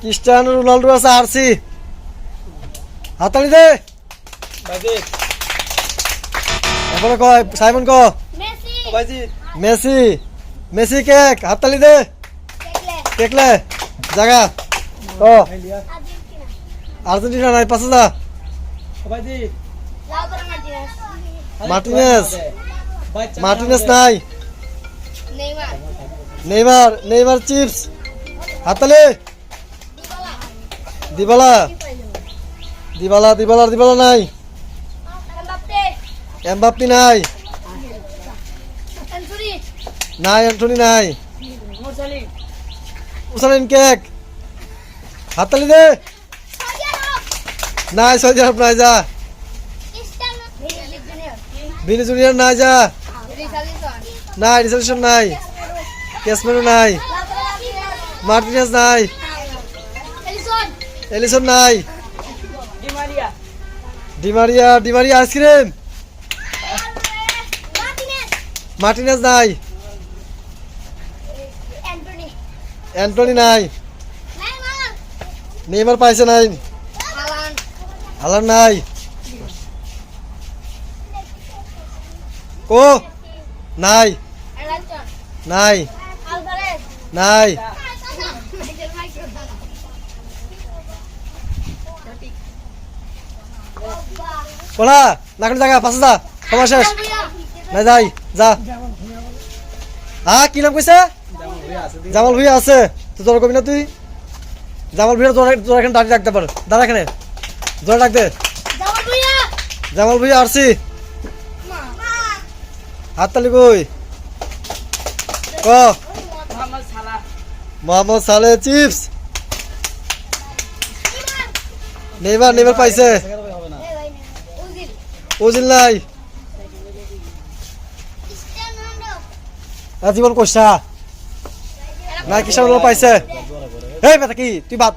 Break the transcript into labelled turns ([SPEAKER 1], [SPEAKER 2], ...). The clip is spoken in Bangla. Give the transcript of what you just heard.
[SPEAKER 1] ক্রিস্টিয়ানো রোনাল্ডো আছে আরসি হাতালি দে এরপরে কয় সাইমন ক মেসি মেসি কেক হাতালি দে কেকলে জায়গা ও আর্জেন্টিনা নাই 5000 মার্টিনেস নাই নেইমার চিপস হাতালি দিবালা নাই এমবাপ্পি নাই অ্যান্টনি নাই উসালিন কেক হাতালি দে নাই সৌদি আরব নাই যা ভিনি জুনিয়র নাই যা নাই রিসেপশন নাই ক্যাসমেরো নাই মার্টিনেস নাই এলিসন নাই ডিমারিয়া আইসক্রিম মার্টিনেস নাই অ্যান্টনি নাই নেইমার পাইছে নাই হালান নাই ও নাই ওলা লাখের জায়গা 5000 তোমার শেষ নাই যাই যা কি নাম কইছে জামাল ভুইয়া আছে তো তোর কবি না তুই জামাল ভুইয়া তোর এখানে দাঁড়িয়ে রাখতে পার দাঁড়া এখানে জোরে ডাক দে জামাল ভুইয়া আরসি হাততালি কই ক মোহাম্মদ সালে চিপস নেইমার পাইছে ওজিল নাই জীবন কইসা না কিষান পাইছে এই বেটা কি তুই বাদ